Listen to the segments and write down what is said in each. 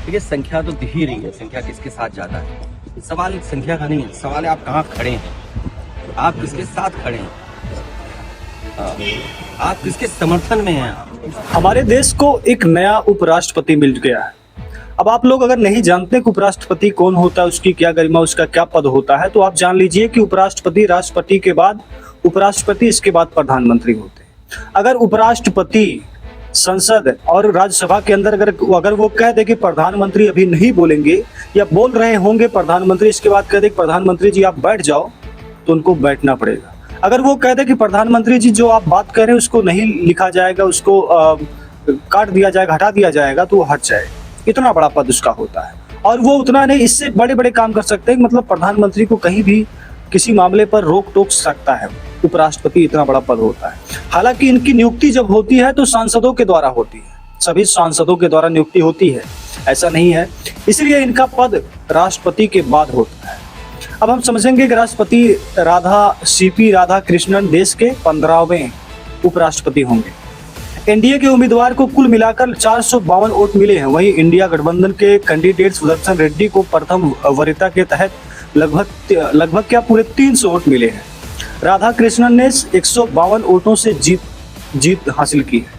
देखिए संख्या तो दिख ही रही है, संख्या किसके साथ ज्यादा है। सवाल संख्या का नहीं है, सवाल है आप कहाँ खड़े हैं, आप किसके साथ खड़े हैं, आप किसके समर्थन में हैं। हमारे देश को एक नया उपराष्ट्रपति मिल गया है। अब आप लोग अगर नहीं जानते कि उपराष्ट्रपति कौन होता है, उसकी क्या गरिमा, उसका क्या पद होता है, तो आप जान लीजिए कि उपराष्ट्रपति राष्ट्रपति के बाद उपराष्ट्रपति, इसके बाद प्रधानमंत्री होते हैं। अगर उपराष्ट्रपति संसद और राज्यसभा के अंदर अगर वो कह दे कि प्रधानमंत्री अभी नहीं बोलेंगे या बोल रहे होंगे प्रधानमंत्री, इसके बाद कह दे प्रधानमंत्री जी आप बैठ जाओ, तो उनको बैठना पड़ेगा। अगर वो कह दे कि प्रधानमंत्री जी जो आप बात कर रहे हैं उसको नहीं लिखा जाएगा, उसको काट दिया जाएगा, हटा दिया जाएगा, तो वो हट जाए। इतना बड़ा पद उसका होता है। और वो उतना नहीं, इससे बड़े बड़े काम कर सकते हैं। मतलब प्रधानमंत्री को कहीं भी किसी मामले पर रोक टोक सकता है। उपराष्ट्रपति इतना बड़ा पद होता है। हालांकि इनकी नियुक्ति जब होती है तो सांसदों के द्वारा होती है, सभी सांसदों के द्वारा नियुक्ति होती है, ऐसा नहीं है। इसलिए इनका पद राष्ट्रपति के बाद होता है। अब हम समझेंगे कि राष्ट्रपति सीपी राधाकृष्णन देश के 15वें उपराष्ट्रपति होंगे। एनडीए के उम्मीदवार को कुल मिलाकर 452 वोट मिले हैं। वहीं इंडिया गठबंधन के कैंडिडेट सुदर्शन रेड्डी को प्रथम वरीयता के तहत लगभग क्या पूरे 300 वोट मिले हैं। राधाकृष्णन ने 152 वोटों से जीत हासिल की है।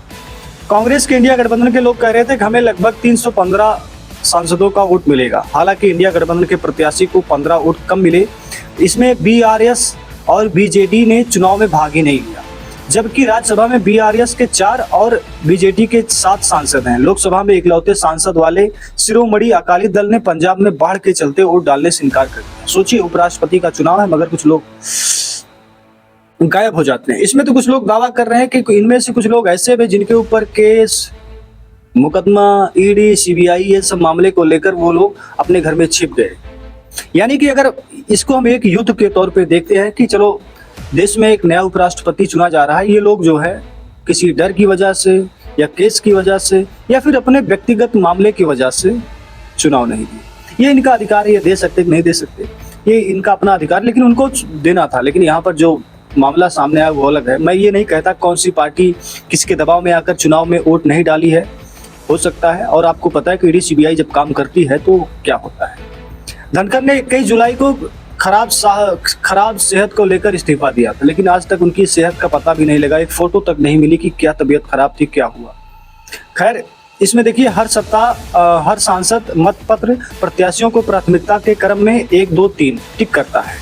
कांग्रेस के इंडिया गठबंधन के लोग कह रहे थे कि हमें लगभग 315 सांसदों का वोट मिलेगा। हालांकि इंडिया गठबंधन के प्रत्याशी को 15 वोट कम मिले। इसमें बीआरएस और बीजेडी ने चुनाव में भाग ही नहीं लिया, जबकि राज्यसभा में बीआरएस के 4 और बीजेडी के 7 सांसद हैं। लोकसभा में इकलौते सांसद वाले शिरोमणि अकाली दल ने पंजाब में बाढ़ के चलते वोट डालने से इनकार कर दिया। सोचिए, उपराष्ट्रपति का चुनाव है मगर कुछ लोग गायब हो जाते हैं। इसमें तो कुछ लोग दावा कर रहे हैं कि इनमें से कुछ लोग ऐसे भी जिनके ऊपर केस, मुकदमा, ईडी, सीबीआई, ये सब मामले को लेकर वो लोग अपने घर में छिप गए। यानी कि अगर इसको हम एक युद्ध के तौर पे देखते हैं कि चलो देश में एक नया उपराष्ट्रपति चुना जा रहा है, ये लोग जो है किसी डर की वजह से या केस की वजह से या फिर अपने व्यक्तिगत मामले की वजह से चुनाव नहीं दिए। ये इनका अधिकार है, ये दे सकते कि नहीं दे सकते, ये इनका अपना अधिकार, लेकिन उनको देना था। लेकिन यहाँ पर जो मामला सामने आया वो अलग है। मैं ये नहीं कहता कौन सी पार्टी किसके दबाव में आकर चुनाव में वोट नहीं डाली है, हो सकता है। और आपको पता है कि ईडी सीबीआई जब काम करती है तो क्या होता है। धनखड़ ने 21 जुलाई को खराब सेहत को लेकर इस्तीफा दिया था, लेकिन आज तक उनकी सेहत का पता भी नहीं लगा। एक फोटो तक नहीं मिली कि क्या तबीयत खराब थी, क्या हुआ। खैर, इसमें देखिए हर सप्ताह हर सांसद मतपत्र प्रत्याशियों को प्राथमिकता के क्रम में 1, 2, 3 टिक करता है।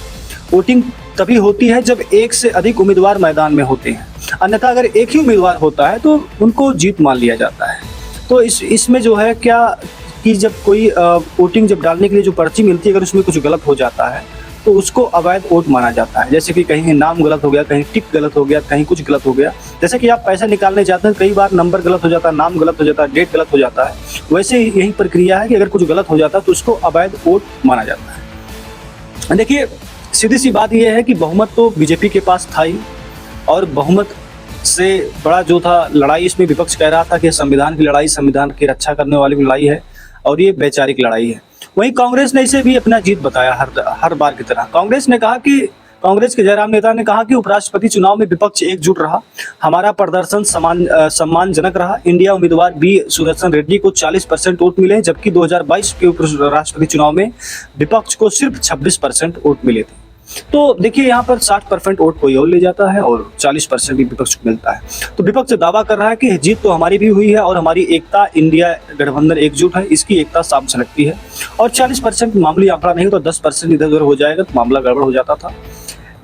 वोटिंग तभी होती है जब एक से अधिक उम्मीदवार मैदान में होते हैं, अन्यथा अगर एक ही उम्मीदवार होता है तो उनको जीत मान लिया जाता है। तो इसमें जो है क्या कि जब कोई वोटिंग जब डालने के लिए जो पर्ची मिलती है, अगर उसमें कुछ गलत हो जाता है तो उसको अवैध वोट माना जाता है। जैसे कि कहीं नाम गलत हो गया, कहीं टिक गलत हो गया, कहीं कुछ गलत हो गया। जैसे कि आप पैसा निकालने जाते हैं, कई बार नंबर गलत हो जाता है, नाम गलत हो जाता है, डेट गलत हो जाता है। वैसे ही यही प्रक्रिया है कि अगर कुछ गलत हो जाता है तो उसको अवैध वोट माना जाता है। देखिए, सीधी सी बात यह है कि बहुमत तो बीजेपी के पास था ही, और बहुमत से बड़ा जो था लड़ाई, इसमें विपक्ष कह रहा था कि संविधान की लड़ाई, संविधान की रक्षा करने वाली लड़ाई है और ये वैचारिक लड़ाई है। वहीं कांग्रेस ने इसे भी अपना जीत बताया हर बार की तरह। कांग्रेस के जयराम नेता ने कहा कि उपराष्ट्रपति चुनाव में विपक्ष एकजुट रहा, हमारा प्रदर्शन सम्मानजनक रहा। इंडिया उम्मीदवार बी सुदर्शन रेड्डी को 40% वोट मिले, जबकि 2022 के उपराष्ट्रपति चुनाव में विपक्ष को सिर्फ 26% वोट मिले थे। तो देखिए, यहाँ पर 60% वोट कोई और ले जाता है और 40% भी विपक्ष को मिलता है। तो विपक्ष दावा कर रहा है कि जीत तो हमारी भी हुई है और हमारी एकता, इंडिया गठबंधन एकजुट है, इसकी एकता साफ झलकती है। और 40% मामूली आंकड़ा नहीं तो 10% इधर उधर हो जाएगा तो मामला गड़बड़ हो जाता था।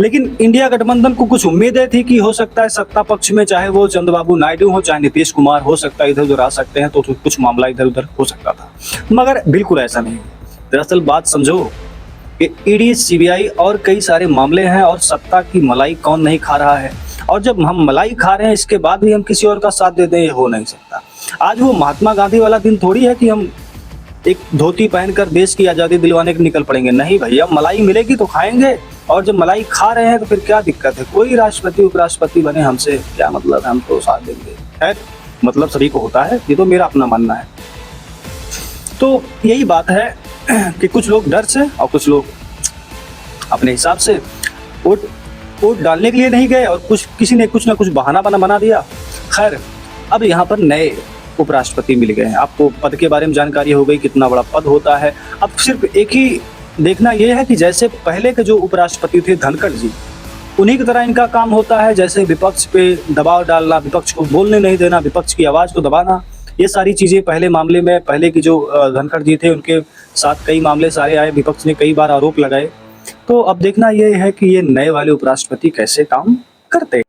लेकिन इंडिया गठबंधन को कुछ उम्मीदें थी कि हो सकता है सत्ता पक्ष में चाहे वो चंद्रबाबू नायडू हो, चाहे नीतीश कुमार हो, सकता है इधर उधर आ सकते हैं, तो कुछ मामला इधर उधर हो सकता था, मगर बिल्कुल ऐसा नहीं। दरअसल बात समझो, ईडी, सीबीआई और कई सारे मामले हैं और सत्ता की मलाई कौन नहीं खा रहा है। और जब हम मलाई खा रहे हैं इसके बाद भी हम किसी और का साथ दे दें, ये हो नहीं सकता। आज वो महात्मा गांधी वाला दिन थोड़ी है कि हम एक धोती पहनकर देश की आज़ादी दिलवाने के निकल पड़ेंगे। नहीं भैया, मलाई मिलेगी तो खाएंगे, और जब मलाई खा रहे हैं तो फिर क्या दिक्कत है। कोई राष्ट्रपति उपराष्ट्रपति बने, हमसे क्या मतलब है, हम तो साथ देंगे। खैर, मतलब सभी को होता है, ये तो मेरा अपना मानना है। तो यही बात है कि कुछ लोग डर से और कुछ लोग अपने हिसाब से वोट डालने के लिए नहीं गए और किसी ने कुछ ना कुछ बहाना बना दिया। खैर, अब यहाँ पर नए उपराष्ट्रपति मिल गए हैं। आपको पद के बारे में जानकारी हो गई, कितना बड़ा पद होता है। अब सिर्फ एक ही देखना यह है कि जैसे पहले के जो उपराष्ट्रपति थे धनखड़ जी, उन्हीं की तरह इनका काम होता है, जैसे विपक्ष पे दबाव डालना, विपक्ष को बोलने नहीं देना, विपक्ष की आवाज़ को दबाना, ये सारी चीज़ें पहले मामले में, पहले की जो धनखड़ जी थे उनके साथ कई मामले सारे आए, विपक्ष ने कई बार आरोप लगाए। तो अब देखना ये है कि ये नए वाले उपराष्ट्रपति कैसे काम करते हैं।